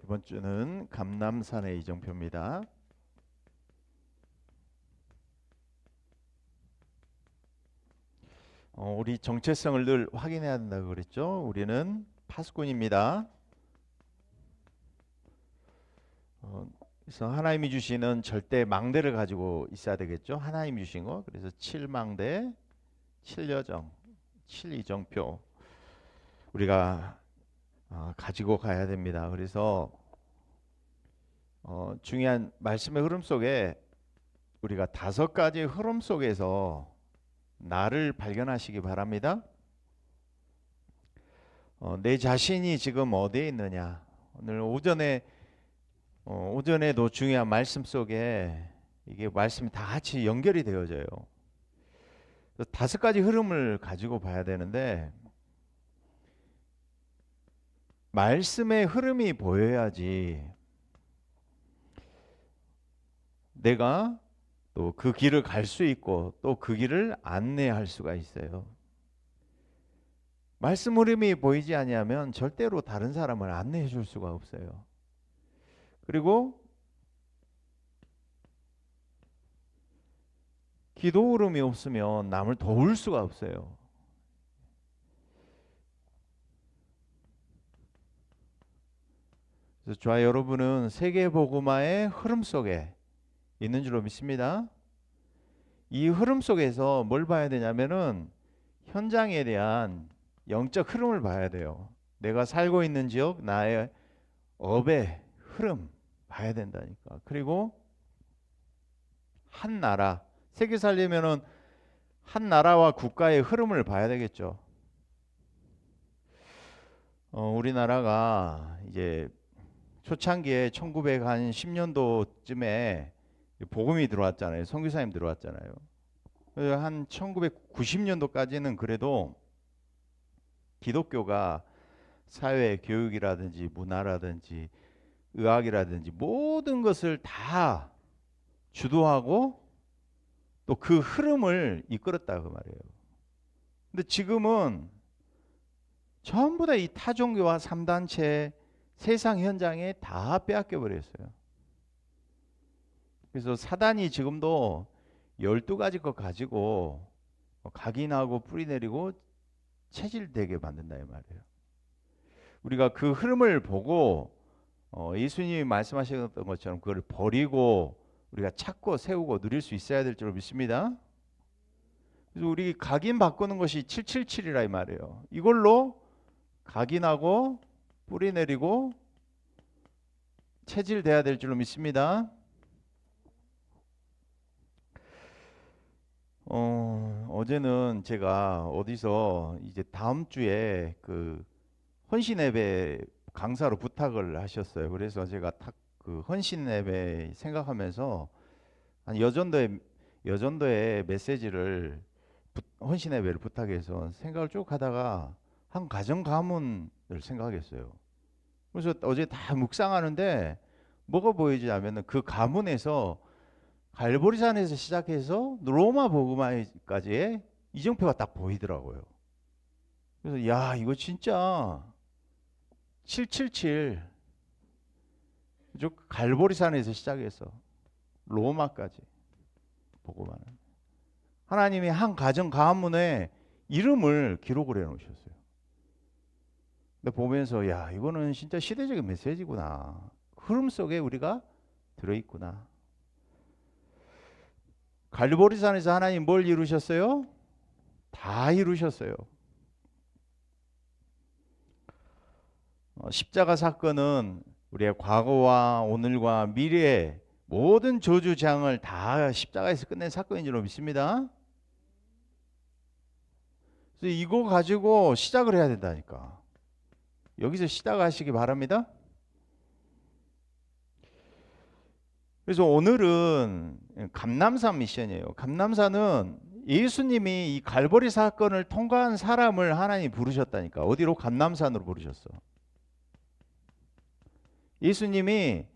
이번 주는 감남산의 이정표입니다. 우리 정체성을 늘 확인해야 된다고 그랬죠. 우리는 파수꾼입니다. 그래서 하나님이 주시는 절대 망대를 가지고 있어야 되겠죠. 하나님이 주신 거. 그래서 7망대, 7여정, 7이정표 우리가 가지고 가야 됩니다. 그래서 중요한 말씀의 흐름 속에 우리가 5가지 흐름 속에서 나를 발견하시기 바랍니다. 내 자신이 지금 어디에 있느냐. 오늘 오전에도 중요한 말씀 속에 이게 말씀이 다 같이 연결이 되어져요. 5가지 흐름을 가지고 봐야 되는데 말씀의 흐름이 보여야지 내가 또 그 길을 갈 수 있고 또 그 길을 안내할 수가 있어요. 말씀 흐름이 보이지 아니하면 절대로 다른 사람을 안내해 줄 수가 없어요. 그리고 기도 흐름이 없으면 남을 도울 수가 없어요. 그래서 저와 여러분은 세계복음화의 흐름 속에 있는 줄로 믿습니다. 이 흐름 속에서 뭘 봐야 되냐면은 현장에 대한 영적 흐름을 봐야 돼요. 내가 살고 있는 지역, 나의 업의 흐름 봐야 된다니까. 그리고 한 나라, 세계 살려면은 한 나라와 국가의 흐름을 봐야 되겠죠. 우리나라가 이제 초창기에 1910년도쯤에 복음이 들어왔잖아요. 선교사님 들어왔잖아요. 한 1990년도까지는 그래도 기독교가 사회, 교육이라든지 문화라든지 의학이라든지 모든 것을 다 주도하고 또 그 흐름을 이끌었다고 말해요. 근데 지금은 전부 다 이 타종교와 3단체 세상 현장에 다 빼앗겨 버렸어요. 그래서 사단이 지금도 12가지 것 가지고 각인하고 뿌리내리고 체질되게 만든다 이 말이에요. 우리가 그 흐름을 보고 예수님이 말씀하셨던 것처럼 그걸 버리고 우리가 찾고 세우고 누릴 수 있어야 될 줄 믿습니다. 그래서 우리 각인 바꾸는 것이 777이라 이 말이에요. 이걸로 각인하고 뿌리내리고 체질돼야 될 줄로 믿습니다. 어제는 제가 어디서 이제 다음 주에 그 헌신 예배 강사로 부탁을 하셨어요. 그래서 제가 그 헌신 예배 생각하면서 한 여전도의 메시지를 헌신 예배를 부탁해서 생각을 쭉 하다가 한 가정 가문을 생각했어요. 그래서 어제 다 묵상하는데 뭐가 보이냐면은 그 가문에서 갈보리산에서 시작해서 로마 복음화까지의 이정표가 딱 보이더라고요. 그래서 야 이거 진짜 777 갈보리산에서 시작해서 로마까지 복음화는 하나님이 한 가정 가문에 이름을 기록을 해놓으셨어요. 근데 보면서 야 이거는 진짜 시대적인 메시지구나. 흐름 속에 우리가 들어있구나. 갈보리산에서 하나님 뭘 이루셨어요? 다 이루셨어요. 십자가 사건은 우리의 과거와 오늘과 미래의 모든 저주장을 다 십자가에서 끝낸 사건인 줄로 믿습니다. 그래서 이거 가지고 시작을 해야 된다니까. 여기서 시작하시기 바랍니다. 그래서 오늘은 감남산 미션이에요. 감남산은 예수님이 이 갈보리 사건을 통과한 사람을 하나님 부르셨다니까. 어디로? 감남산으로 부르셨어. 예수님이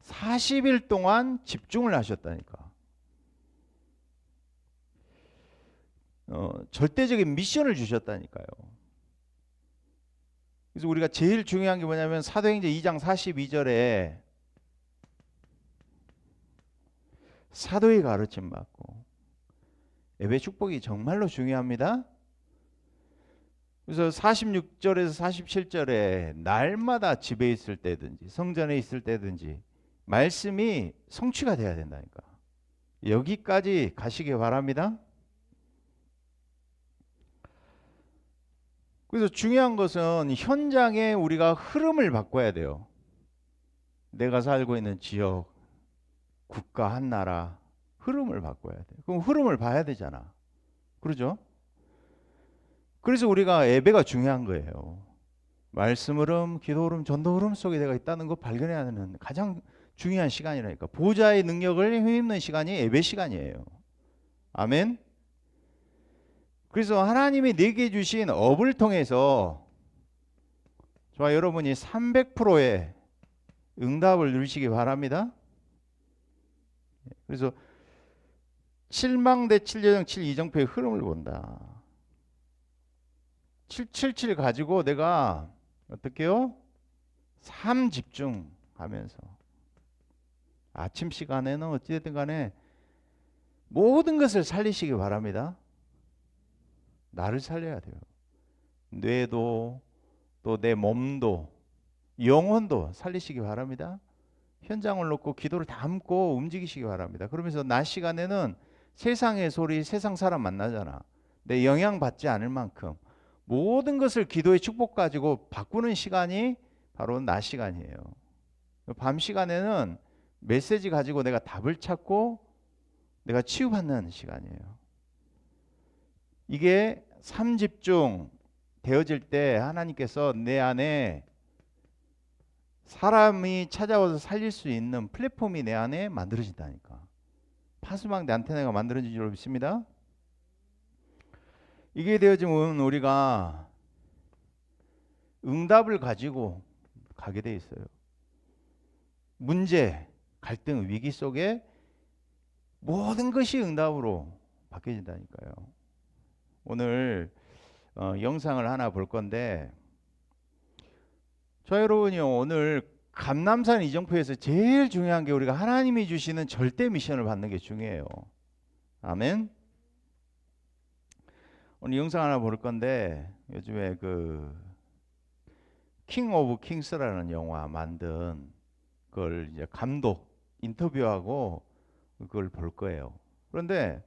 40일 동안 집중을 하셨다니까. 절대적인 미션을 주셨다니까요. 그래서 우리가 제일 중요한 게 뭐냐면 사도행전 2장 42절에 사도의 가르침 받고, 예배 축복이 정말로 중요합니다. 그래서 46절에서 47절에 날마다 집에 있을 때든지 성전에 있을 때든지 말씀이 성취가 돼야 된다니까. 여기까지 가시기 바랍니다. 그래서 중요한 것은 현장에 우리가 흐름을 바꿔야 돼요. 내가 살고 있는 지역, 국가, 한 나라 흐름을 바꿔야 돼. 그럼 흐름을 봐야 되잖아. 그러죠? 그래서 우리가 예배가 중요한 거예요. 말씀 흐름, 기도 흐름, 전도 흐름 속에 내가 있다는 거 발견해야 하는 가장 중요한 시간이라니까. 보좌의 능력을 힘입는 시간이 예배 시간이에요. 아멘. 그래서 하나님이 내게 주신 업을 통해서 저와 여러분이 300%의 응답을 누리시기 바랍니다. 그래서 7망대 7여정 7이정표의 흐름을 본다. 777 가지고 내가 어떻게 해요? 3집중하면서 아침 시간에는 어찌됐든 간에 모든 것을 살리시기 바랍니다. 나를 살려야 돼요. 뇌도 또 내 몸도 영혼도 살리시기 바랍니다. 현장을 놓고 기도를 담고 움직이시기 바랍니다. 그러면서 낮 시간에는 세상의 소리, 세상 사람 만나잖아. 내 영향 받지 않을 만큼 모든 것을 기도의 축복 가지고 바꾸는 시간이 바로 낮 시간이에요. 밤 시간에는 메시지 가지고 내가 답을 찾고 내가 치유받는 시간이에요. 이게 3집중 되어질 때 하나님께서 내 안에 사람이 찾아와서 살릴 수 있는 플랫폼이 내 안에 만들어진다니까. 파수망대 안테나가 만들어진 줄 믿습니다. 이게 되어지면 우리가 응답을 가지고 가게 돼 있어요. 문제, 갈등, 위기 속에 모든 것이 응답으로 바뀌어진다니까요. 오늘 영상을 하나 볼 건데, 저 여러분이요, 오늘 감남산 이정표에서 제일 중요한 게 우리가 하나님이 주시는 절대 미션을 받는 게 중요해요. 아멘. 오늘 영상 하나 볼 건데, 요즘에 그 킹 오브 킹스라는 영화 만든 그걸 이제 감독 인터뷰하고 그걸 볼 거예요. 그런데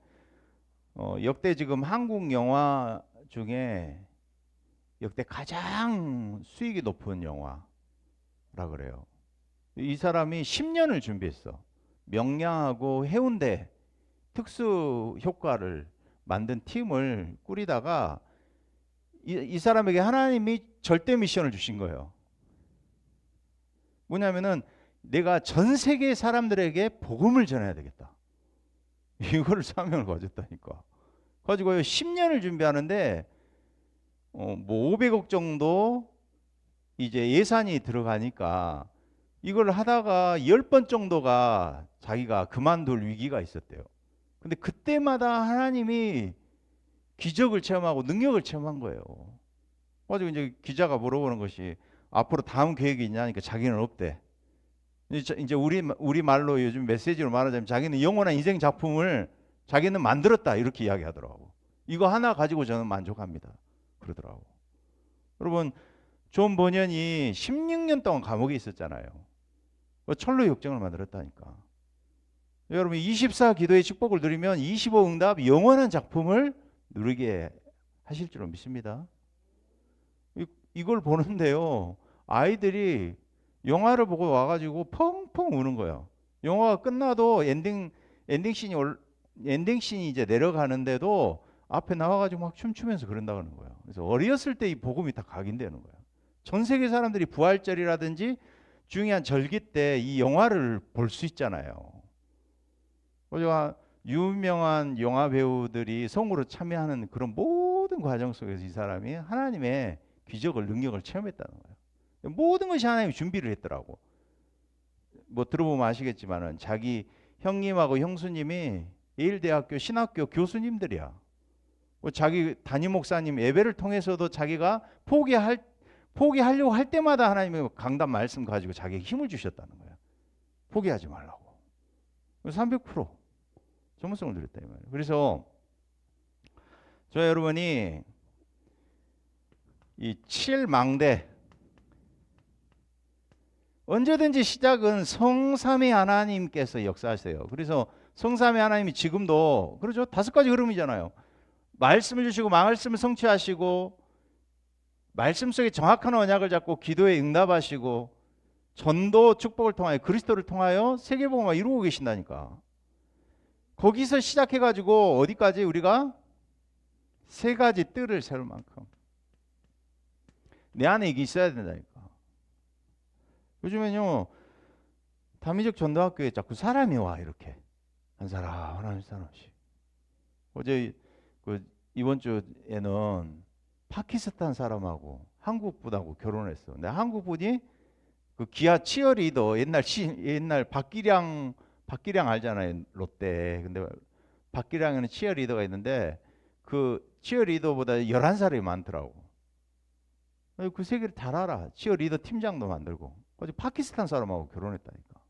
역대 지금 한국 영화 중에 역대 가장 수익이 높은 영화라 그래요. 이 사람이 10년을 준비했어. 명량하고 해운대 특수 효과를 만든 팀을 꾸리다가 이 사람에게 하나님이 절대 미션을 주신 거예요. 뭐냐면은 내가 전 세계 사람들에게 복음을 전해야 되겠다. 이거를 사명을 가졌다니까. 가지고요 10년을 준비하는데 뭐 500억 정도 이제 예산이 들어가니까 이걸 하다가 10번 정도가 자기가 그만둘 위기가 있었대요. 근데 그때마다 하나님이 기적을 체험하고 능력을 체험한 거예요. 가지고 이제 기자가 물어보는 것이 앞으로 다음 계획이 있냐니까 자기는 없대. 이제 우리 말로 요즘 메시지로 말하자면 자기는 영원한 인생 작품을 자기는 만들었다 이렇게 이야기하더라고. 이거 하나 가지고 저는 만족합니다. 그러더라고. 여러분 존 버년이 16년 동안 감옥에 있었잖아요. 철로 역정을 만들었다니까. 여러분 24 기도의 축복을 누리면 25 응답 영원한 작품을 누리게 하실 줄 믿습니다. 이걸 보는데요. 아이들이 영화를 보고 와가지고 펑펑 우는 거예요. 영화가 끝나도 엔딩 씬이 이제 내려가는데도 앞에 나와가지고 막 춤추면서 그런다 그러는 거예요. 그래서 어렸을 때 이 복음이 다 각인되는 거예요. 전 세계 사람들이 부활절이라든지 중요한 절기 때 이 영화를 볼 수 있잖아요. 그래서 유명한 영화 배우들이 성으로 참여하는 그런 모든 과정 속에서 이 사람이 하나님의 기적을 능력을 체험했다는 거예요. 모든 것이 하나님이 준비를 했더라고. 뭐 들어보면 아시겠지만은 자기 형님하고 형수님이 예일대학교 신학교 교수님들이야. 자기 담임 목사님 예배를 통해서도 자기가 포기하려고 할 때마다 하나님이 강단 말씀 가지고 자기에게 힘을 주셨다는 거예요. 포기하지 말라고. 300% 전문성을 드렸다 이 말이에요. 그래서 저 여러분이 이 7망대 언제든지 시작은 성삼위 하나님께서 역사하세요. 그래서 성삼위 하나님이 지금도 그렇죠. 5가지 흐름이잖아요. 말씀을 주시고 말씀을 성취하시고 말씀 속에 정확한 언약을 잡고 기도에 응답하시고 전도 축복을 통하여 그리스도를 통하여 세계복음을 이루고 계신다니까. 거기서 시작해가지고 어디까지 우리가 3가지 뜰을 세울 만큼 내 안에 이게 있어야 된다니까. 요즘엔요 다민족 전도학교에 자꾸 사람이 와 이렇게 한 사람 하나씩. 어제 이번 주에는 파키스탄 사람하고 한국 분하고 결혼했어. 근데 한국 분이 그 기아 치어리더 옛날 박기량 알잖아요 롯데. 근데 박기량에는 치어리더가 있는데 그 치어리더보다 11살이 많더라고. 그 세계를 잘 알아. 치어리더 팀장도 만들고. 어제 파키스탄 사람하고 결혼했다니까.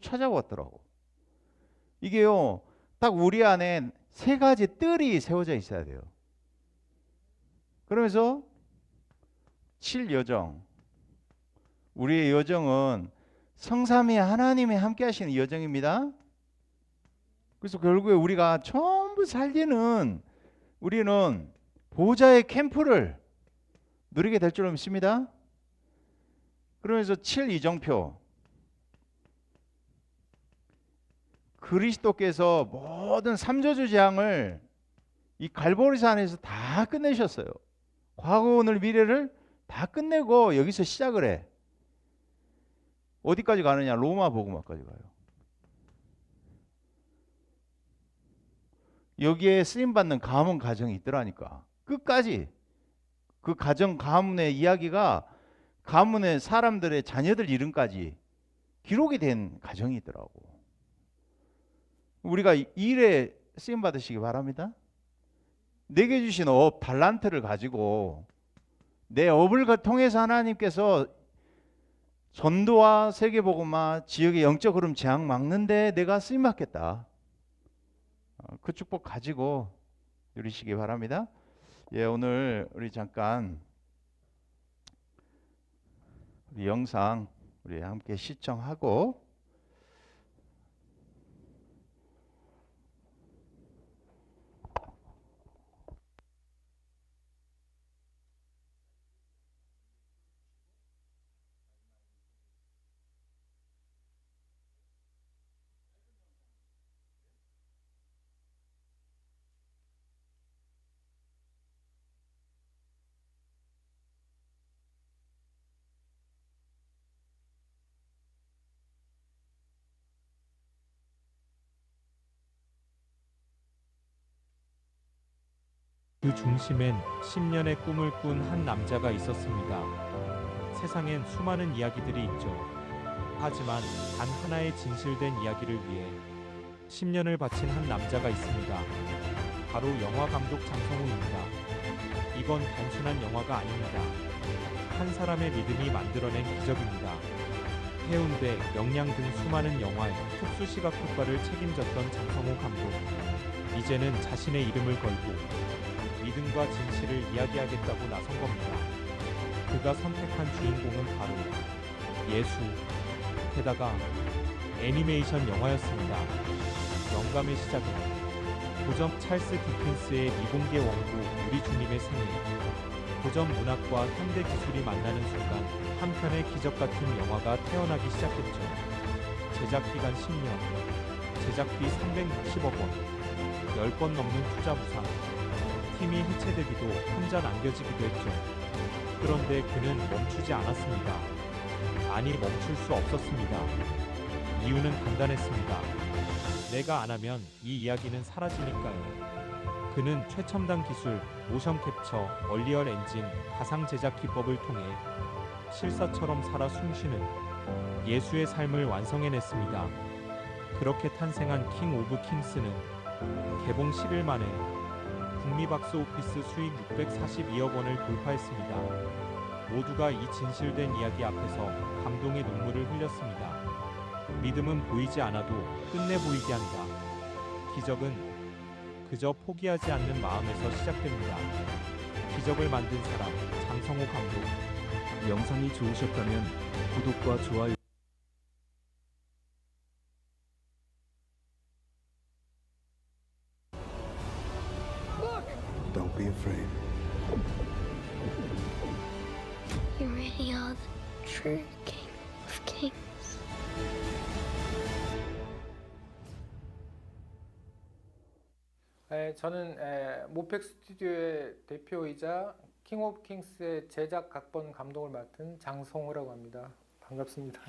찾아왔더라고. 이게요 딱 우리 안에 3가지 뜰이 세워져 있어야 돼요. 그러면서 7여정, 우리의 여정은 성삼위 하나님이 함께 하시는 여정입니다. 그래서 결국에 우리가 전부 살기는 우리는 보호자의 캠프를 누리게 될 줄 믿습니다. 그러면서 7이정표, 그리스도께서 모든 삼저주 재앙을 이 갈보리산에서 다 끝내셨어요. 과거, 오늘, 미래를 다 끝내고 여기서 시작을 해. 어디까지 가느냐? 로마 복음화까지 가요. 여기에 쓰임받는 가문 가정이 있더라니까. 끝까지 그 가정 가문의 이야기가 가문의 사람들의 자녀들 이름까지 기록이 된 가정이 있더라고. 우리가 이 일에 쓰임 받으시기 바랍니다. 내게 주신 업 달란트를 가지고 내 업을 통해서 하나님께서 전도와 세계복음화 지역의 영적 흐름 재앙 막는데 내가 쓰임 받겠다. 그 축복 가지고 누리시기 바랍니다. 예, 오늘 우리 잠깐 우리 영상 우리 함께 시청하고 그 중심엔 10년의 꿈을 꾼 한 남자가 있었습니다. 세상엔 수많은 이야기들이 있죠. 하지만 단 하나의 진실된 이야기를 위해 10년을 바친 한 남자가 있습니다. 바로 영화 감독 장성우입니다. 이건 단순한 영화가 아닙니다. 한 사람의 믿음이 만들어낸 기적입니다. 해운대, 명량 등 수많은 영화의 특수 시각 효과를 책임졌던 장성우 감독. 이제는 자신의 이름을 걸고 믿음과 진실을 이야기하겠다고 나선 겁니다. 그가 선택한 주인공은 바로 예수, 게다가 애니메이션 영화였습니다. 영감의 시작은 고전 찰스 디킨스의 미공개 원고 우리 주님의 생애. 고전 문학과 현대 기술이 만나는 순간 한 편의 기적 같은 영화가 태어나기 시작했죠. 제작 기간 10년, 제작비 360억 원, 10번 넘는 투자 부상, 팀이 해체되기도 혼자 남겨지기도 했죠. 그런데 그는 멈추지 않았습니다. 아니, 멈출 수 없었습니다. 이유는 간단했습니다. 내가 안 하면 이 이야기는 사라지니까요. 그는 최첨단 기술, 모션 캡처, 얼리얼 엔진, 가상 제작 기법을 통해 실사처럼 살아 숨쉬는 예수의 삶을 완성해냈습니다. 그렇게 탄생한 킹 오브 킹스는 개봉 10일 만에 북미 박스오피스 수익 642억 원을 돌파했습니다. 모두가 이 진실된 이야기 앞에서 감동의 눈물을 흘렸습니다. 믿음은 보이지 않아도 끝내 보이게 한다. 기적은 그저 포기하지 않는 마음에서 시작됩니다. 기적을 만든 사람 장성호 감독. 영상이 좋으셨다면 구독과 좋아요 Don't be afraid. You really are the true King of Kings. 저는 모펙 스튜디오의 대표이자 킹 오브 킹스의 제작 각본 감독을 맡은 장성호라고 합니다. 반갑습니다.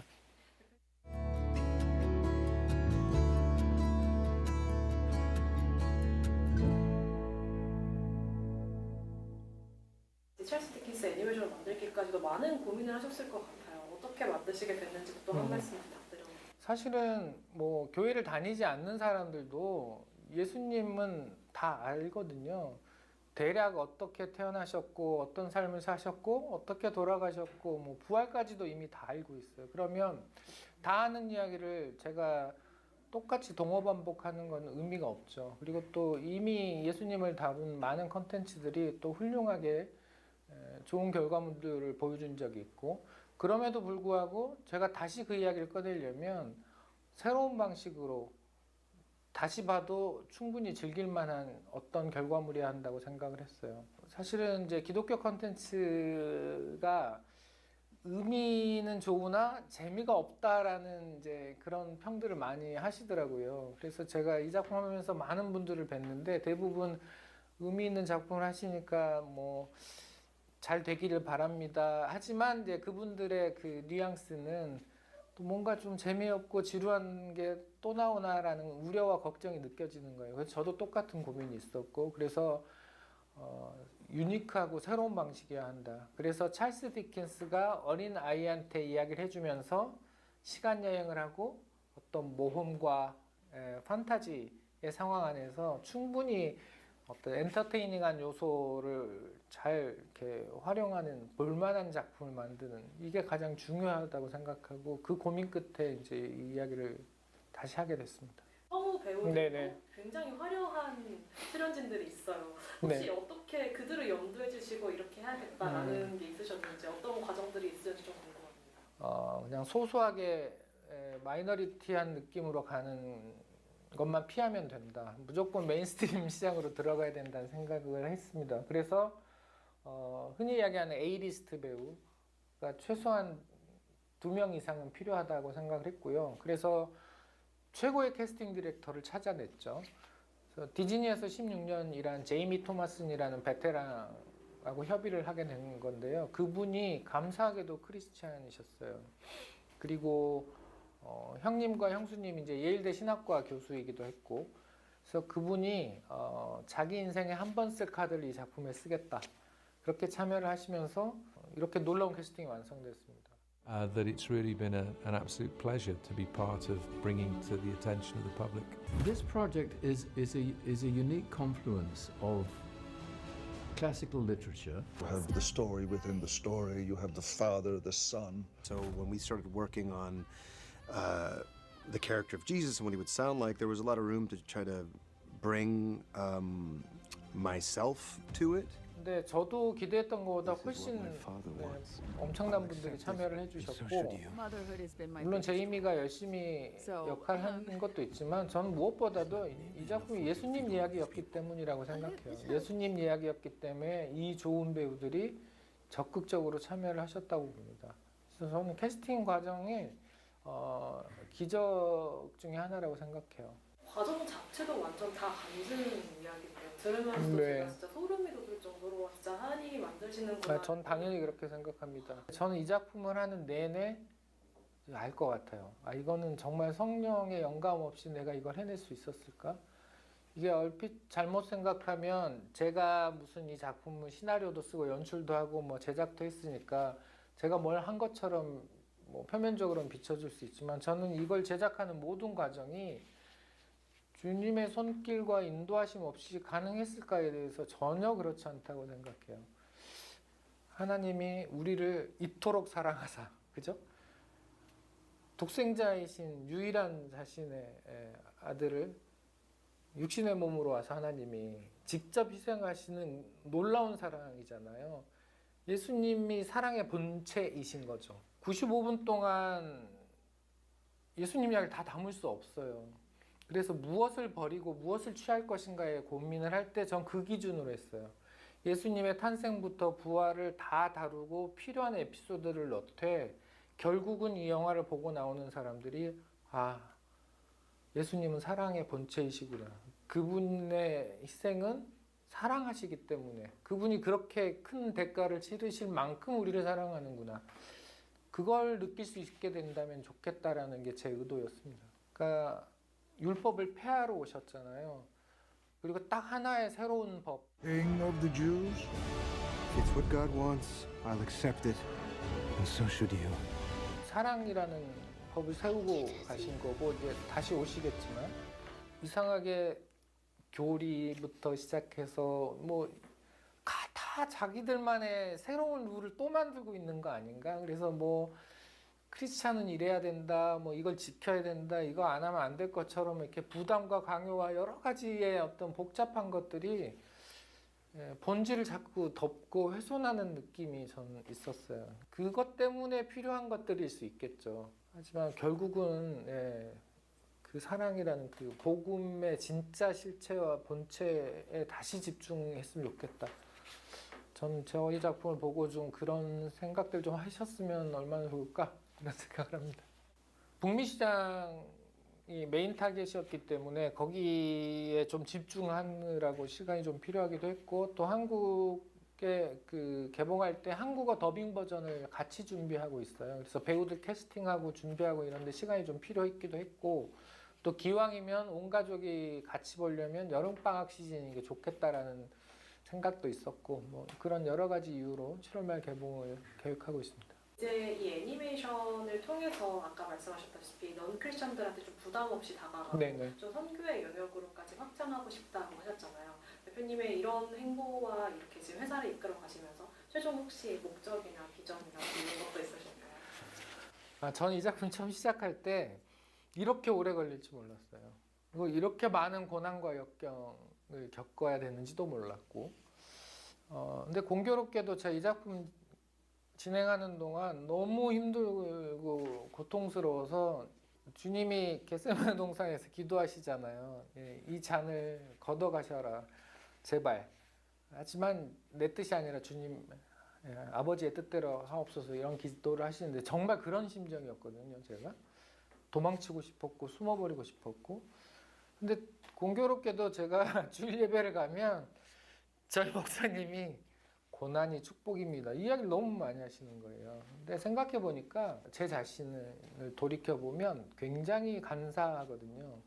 찰스 디킨스 애니메이션을 만들기까지도 많은 고민을 하셨을 것 같아요. 어떻게 만드시게 됐는지부터 한 말씀 부탁드려요. 사실은 뭐 교회를 다니지 않는 사람들도 예수님은 다 알거든요. 대략 어떻게 태어나셨고 어떤 삶을 사셨고 어떻게 돌아가셨고 뭐 부활까지도 이미 다 알고 있어요. 그러면 다 아는 이야기를 제가 똑같이 동어 반복하는 건 의미가 없죠. 그리고 또 이미 예수님을 다룬 많은 컨텐츠들이 또 훌륭하게 좋은 결과물들을 보여준 적이 있고, 그럼에도 불구하고 제가 다시 그 이야기를 꺼내려면 새로운 방식으로 다시 봐도 충분히 즐길 만한 어떤 결과물이어야 한다고 생각을 했어요. 사실은 이제 기독교 컨텐츠가 의미는 좋으나 재미가 없다라는 이제 그런 평들을 많이 하시더라고요. 그래서 제가 이 작품 하면서 많은 분들을 뵀는데 대부분 의미 있는 작품을 하시니까 뭐 잘 되기를 바랍니다. 하지만 이제 그분들의 그 뉘앙스는 또 뭔가 좀 재미없고 지루한 게 또 나오나라는 우려와 걱정이 느껴지는 거예요. 그래서 저도 똑같은 고민이 있었고, 그래서 유니크하고 새로운 방식이어야 한다. 그래서 찰스 디킨스가 어린 아이한테 이야기를 해주면서 시간 여행을 하고 어떤 모험과 판타지의 상황 안에서 충분히 어떤 엔터테이닝한 요소를 잘 이렇게 활용하는 볼만한 작품을 만드는, 이게 가장 중요하다고 생각하고 그 고민 끝에 이제 이 이야기를 다시 하게 됐습니다. 성우 배우들도 네네. 굉장히 화려한 출연진들이 있어요. 혹시 어떻게 그들을 염두에 주시고 이렇게 해야겠다라는 게 있으셨는지, 어떤 과정들이 있으셨는지 좀 궁금합니다. 그냥 소소하게 마이너리티한 느낌으로 가는 것만 피하면 된다. 무조건 메인스트림 시장으로 들어가야 된다는 생각을 했습니다. 그래서 흔히 이야기하는 A리스트 배우가 최소한 2명 이상은 필요하다고 생각을 했고요. 그래서 최고의 캐스팅 디렉터를 찾아냈죠. 그래서 디즈니에서 16년 일한 제이미 토마슨이라는 베테랑하고 협의를 하게 된 건데요. 그분이 감사하게도 크리스찬이셨어요. 그리고 형님과 형수님이 이제 예일대 신학과 교수이기도 했고, 그래서 그분이 자기 인생에 한 번 쓸 카드를 이 작품에 쓰겠다, 그렇게 참여를 하시면서 이렇게 놀라운 캐스팅이 완성됐습니다. That it's really been an absolute pleasure to be part of bringing to the attention of the public. This project is a unique confluence of classical literature. You have the story within the story, you have the father, the son. So when we started working on the character of Jesus and what he would sound like, there was a lot of room to try to bring myself to it. 근데 저도 기대했던 것보다 훨씬 엄청난 분들이 참여를 해주셨고, 물론 제이미가 열심히 역할을 한 것도 있지만 저는 무엇보다도 이 작품이 예수님 이야기였기 때문이라고 생각해요. 예수님 이야기였기 때문에 이 좋은 배우들이 적극적으로 참여를 하셨다고 봅니다. 그래서 저는 캐스팅 과정이 기적 중에 하나라고 생각해요. 과정 자체도 완전 다 간증 이야기인데요. 들으면서도 제가 진짜 소름이 돋을 정도로 진짜 하나님이 만드시는구나. 전 당연히 그렇게 생각합니다. 저는 이 작품을 하는 내내 알 것 같아요. 이거는 정말 성령의 영감 없이 내가 이걸 해낼 수 있었을까? 이게 얼핏 잘못 생각하면 제가 무슨 이 작품을 시나리오도 쓰고 연출도 하고 뭐 제작도 했으니까 제가 뭘 한 것처럼 뭐 표면적으로는 비춰줄 수 있지만, 저는 이걸 제작하는 모든 과정이 주님의 손길과 인도하심 없이 가능했을까에 대해서 전혀 그렇지 않다고 생각해요. 하나님이 우리를 이토록 사랑하사, 그죠? 독생자이신 유일한 자신의 아들을 육신의 몸으로 와서 하나님이 직접 희생하시는 놀라운 사랑이잖아요. 예수님이 사랑의 본체이신 거죠. 95분 동안 예수님 이야기를 다 담을 수 없어요. 그래서 무엇을 버리고 무엇을 취할 것인가에 고민을 할 때 전 그 기준으로 했어요. 예수님의 탄생부터 부활을 다 다루고 필요한 에피소드를 넣되 결국은 이 영화를 보고 나오는 사람들이 예수님은 사랑의 본체이시구나. 그분의 희생은 사랑하시기 때문에 그분이 그렇게 큰 대가를 치르실 만큼 우리를 사랑하는구나. 그걸 느낄 수 있게 된다면 좋겠다라는 게 제 의도였습니다. 그러니까 율법을 폐하러 오셨잖아요. 그리고 딱 하나의 새로운 법. King of the Jews? If it's what God wants, I'll accept it, and so should you. 사랑이라는 법을 세우고 가신 거고 이제 다시 오시겠지만 이상하게 교리부터 시작해서 다 자기들만의 새로운 룰을 또 만들고 있는 거 아닌가? 그래서 크리스찬은 이래야 된다, 이걸 지켜야 된다, 이거 안 하면 안 될 것처럼 이렇게 부담과 강요와 여러 가지의 어떤 복잡한 것들이 본질을 자꾸 덮고 훼손하는 느낌이 저는 있었어요. 그것 때문에 필요한 것들일 수 있겠죠. 하지만 결국은 그 사랑이라는 그 복음의 진짜 실체와 본체에 다시 집중했으면 좋겠다. 저는 저희 작품을 보고 좀 그런 생각들 좀 하셨으면 얼마나 좋을까 이런 생각을 합니다. 북미 시장이 메인 타겟이었기 때문에 거기에 좀 집중하느라고 시간이 좀 필요하기도 했고 또 한국에 개봉할 때 한국어 더빙 버전을 같이 준비하고 있어요. 그래서 배우들 캐스팅하고 준비하고 이런데 시간이 좀 필요했기도 했고 또 기왕이면 온 가족이 같이 보려면 여름방학 시즌이 게 좋겠다라는 생각도 있었고 그런 여러 가지 이유로 7월 말 개봉을 계획하고 있습니다. 이제 이 애니메이션을 통해서 아까 말씀하셨다시피 넌 크리스천들한테 좀 부담 없이 다가가고 좀 선교의 영역으로까지 확장하고 싶다고 하셨잖아요. 대표님의 이런 행보와 이렇게 지금 회사를 이끌어 가시면서 최종 혹시 목적이나 비전이나 이런 것도 있으실까요? 저는 이 작품 처음 시작할 때 이렇게 오래 걸릴 줄 몰랐어요. 그리고 이렇게 많은 고난과 역경을 겪어야 되는지도 몰랐고 근데 공교롭게도 제가 이 작품 진행하는 동안 너무 힘들고 고통스러워서 주님이 겟세마네 동산에서 기도하시잖아요. 이 잔을 걷어가셔라 제발. 하지만 내 뜻이 아니라 주님 아버지의 뜻대로 하옵소서 이런 기도를 하시는데 정말 그런 심정이었거든요. 제가 도망치고 싶었고 숨어버리고 싶었고 근데 공교롭게도 제가 주일 예배를 가면 저희 목사님이 고난이 축복입니다. 이 이야기를 너무 많이 하시는 거예요. 근데 생각해 보니까 제 자신을 돌이켜 보면 굉장히 감사하거든요.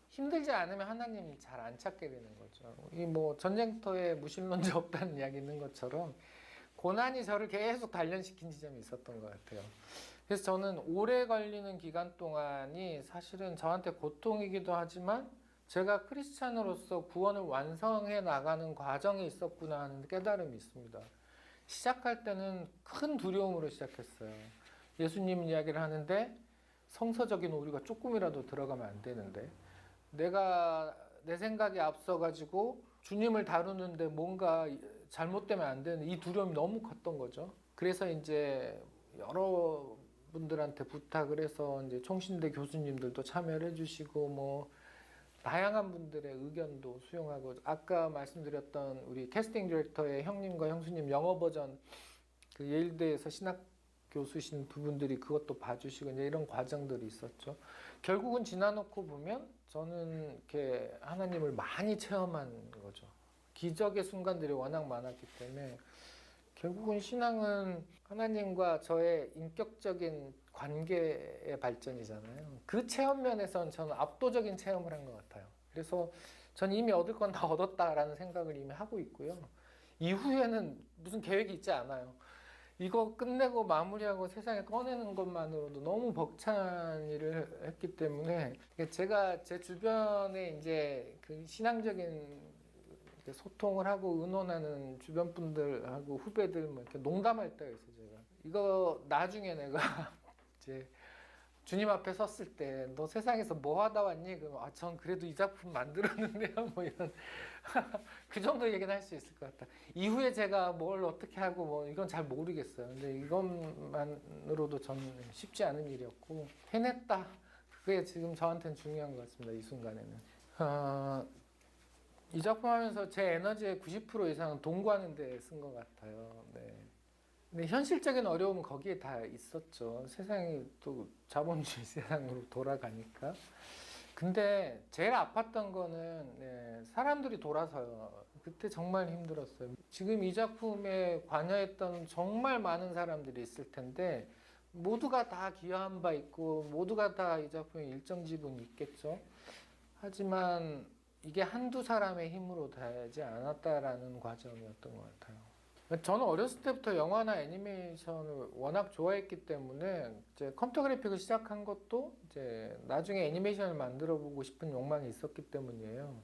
힘들지 않으면 하나님 잘 안 찾게 되는 거죠. 이 전쟁터에 무신론자 없다는 이야기 있는 것처럼 고난이 저를 계속 단련시킨 지점이 있었던 것 같아요. 그래서 저는 오래 걸리는 기간 동안이 사실은 저한테 고통이기도 하지만 제가 크리스찬으로서 구원을 완성해 나가는 과정에 있었구나 하는 깨달음이 있습니다. 시작할 때는 큰 두려움으로 시작했어요. 예수님 이야기를 하는데 성서적인 오류가 조금이라도 들어가면 안 되는데 내 생각에 앞서가지고 주님을 다루는데 뭔가 잘못되면 안 되는 이 두려움이 너무 컸던 거죠. 그래서 이제 여러 분들한테 부탁을 해서 이제 총신대 교수님들도 참여를 해주시고 다양한 분들의 의견도 수용하고 아까 말씀드렸던 우리 캐스팅 디렉터의 형님과 형수님 영어 버전 그 예일대에서 신학 교수신 두 분들이 그것도 봐주시고 이제 이런 과정들이 있었죠. 결국은 지나놓고 보면 저는 이렇게 하나님을 많이 체험한 거죠. 기적의 순간들이 워낙 많았기 때문에 결국은 신앙은 하나님과 저의 인격적인 관계의 발전이잖아요. 그 체험 면에서는 저는 압도적인 체험을 한 것 같아요. 그래서 전 이미 얻을 건 다 얻었다라는 생각을 이미 하고 있고요. 이후에는 무슨 계획이 있지 않아요. 이거 끝내고 마무리하고 세상에 꺼내는 것만으로도 너무 벅찬 일을 했기 때문에 제가 제 주변에 이제 그 신앙적인 이제 소통을 하고 의논하는 주변 분들하고 후배들 뭐 이렇게 농담할 때가 있어요. 제가 이거 나중에 내가 이제 주님 앞에 섰을 때 너 세상에서 뭐 하다 왔니? 그러면 전 그래도 이 작품 만들었는데요. 뭐 이런 그 정도 얘기는 할 수 있을 것 같다. 이후에 제가 뭘 어떻게 하고 뭐 이건 잘 모르겠어요. 근데 이것만으로도 저는 쉽지 않은 일이었고 해냈다. 그게 지금 저한테는 중요한 것 같습니다. 이 순간에는. 이 작품 하면서 제 에너지의 90% 이상은 동구하는 데 쓴 것 같아요. 네. 근데 현실적인 어려움은 거기에 다 있었죠. 세상이 또 자본주의 세상으로 돌아가니까. 근데 제일 아팠던 거는 사람들이 돌아서요. 그때 정말 힘들었어요. 지금 이 작품에 관여했던 정말 많은 사람들이 있을 텐데 모두가 다 기여한 바 있고 모두가 다 이 작품에 일정 지분이 있겠죠. 하지만 이게 한두 사람의 힘으로 되지 않았다라는 과정이었던 것 같아요. 저는 어렸을 때부터 영화나 애니메이션을 워낙 좋아했기 때문에 이제 컴퓨터 그래픽을 시작한 것도 이제 나중에 애니메이션을 만들어 보고 싶은 욕망이 있었기 때문이에요.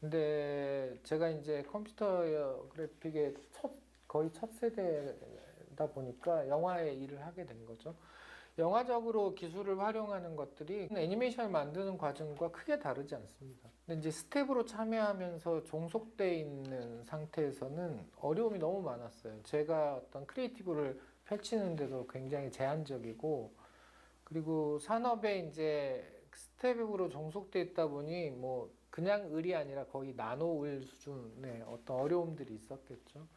근데 제가 이제 컴퓨터 그래픽의 거의 첫 세대다 보니까 영화에 일을 하게 된 거죠. 영화적으로 기술을 활용하는 것들이 애니메이션을 만드는 과정과 크게 다르지 않습니다. 근데 이제 스텝으로 참여하면서 종속되어 있는 상태에서는 어려움이 너무 많았어요. 제가 어떤 크리에이티브를 펼치는데도 굉장히 제한적이고, 그리고 산업에 이제 스텝으로 종속되어 있다 보니 뭐 그냥 을이 아니라 거의 나노을 수준의 어떤 어려움들이 있었겠죠.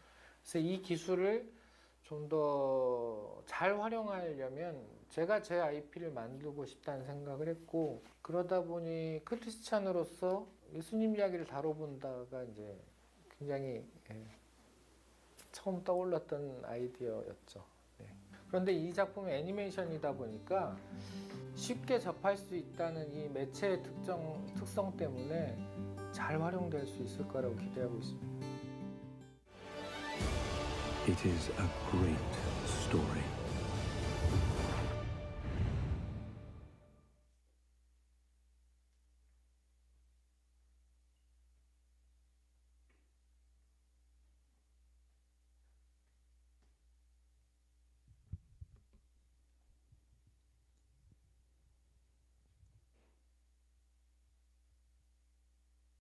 그래서 이 기술을 좀 더 잘 활용하려면 제가 제 IP를 만들고 싶다는 생각을 했고, 그러다 보니 크리스찬으로서 예수님 이야기를 다뤄본다가 이제 굉장히 처음 떠올랐던 아이디어였죠. 네. 그런데 이 작품이 애니메이션이다 보니까 쉽게 접할 수 있다는 이 매체의 특성 때문에 잘 활용될 수 있을 거라고 기대하고 있습니다. It is a great story.